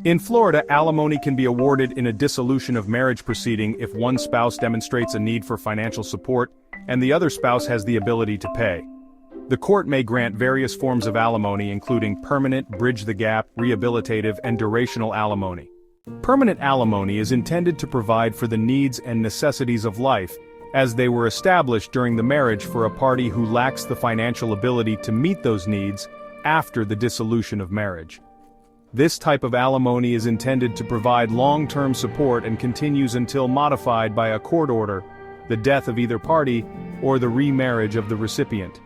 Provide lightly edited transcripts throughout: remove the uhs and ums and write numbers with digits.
In Florida, alimony can be awarded in a dissolution of marriage proceeding if one spouse demonstrates a need for financial support and the other spouse has the ability to pay. The court may grant various forms of alimony including permanent, bridge the gap, rehabilitative, and durational alimony. Permanent alimony is intended to provide for the needs and necessities of life, as they were established during the marriage for a party who lacks the financial ability to meet those needs after the dissolution of marriage. This type of alimony is intended to provide long-term support and continues until modified by a court order, the death of either party, or the remarriage of the recipient.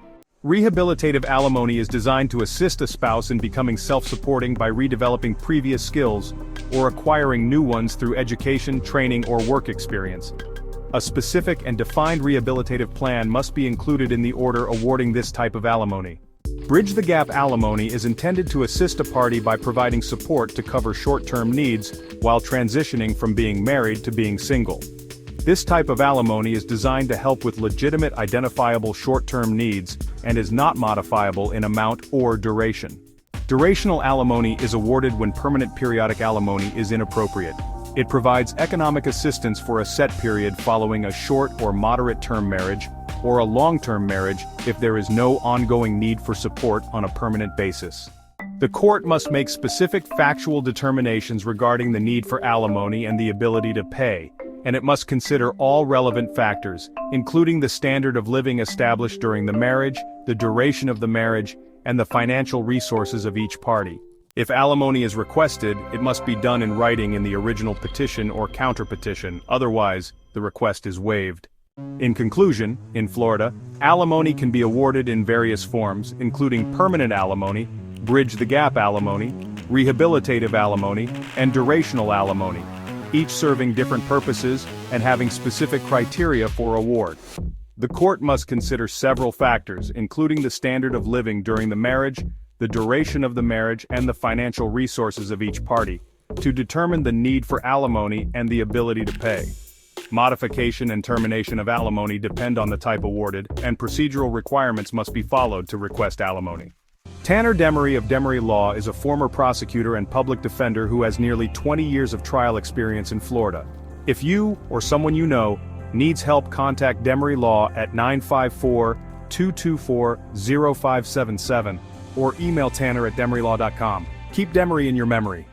Rehabilitative alimony is designed to assist a spouse in becoming self-supporting by redeveloping previous skills or acquiring new ones through education, training, or work experience. A specific and defined rehabilitative plan must be included in the order awarding this type of alimony. Bridge the gap alimony is intended to assist a party by providing support to cover short-term needs while transitioning from being married to being single. This type of alimony is designed to help with legitimate identifiable short-term needs and is not modifiable in amount or duration. Durational alimony is awarded when permanent periodic alimony is inappropriate. It provides economic assistance for a set period following a short or moderate-term marriage, or a long-term marriage if there is no ongoing need for support on a permanent basis. The court must make specific factual determinations regarding the need for alimony and the ability to pay, and it must consider all relevant factors, including the standard of living established during the marriage, the duration of the marriage, and the financial resources of each party. If alimony is requested, it must be done in writing in the original petition or counterpetition, otherwise, the request is waived. In conclusion, in Florida, alimony can be awarded in various forms, including permanent alimony, bridge the gap alimony, rehabilitative alimony, and durational alimony, each serving different purposes and having specific criteria for award. The court must consider several factors, including the standard of living during the marriage, the duration of the marriage, and the financial resources of each party, to determine the need for alimony and the ability to pay. Modification and termination of alimony depend on the type awarded, and procedural requirements must be followed to request alimony. Tanner Demmery of Demmery Law is a former prosecutor and public defender who has nearly 20 years of trial experience in Florida. If you, or someone you know, needs help, contact Demmery Law at 954-224-0577 or email Tanner at demmerylaw.com. Keep Demmery in your memory.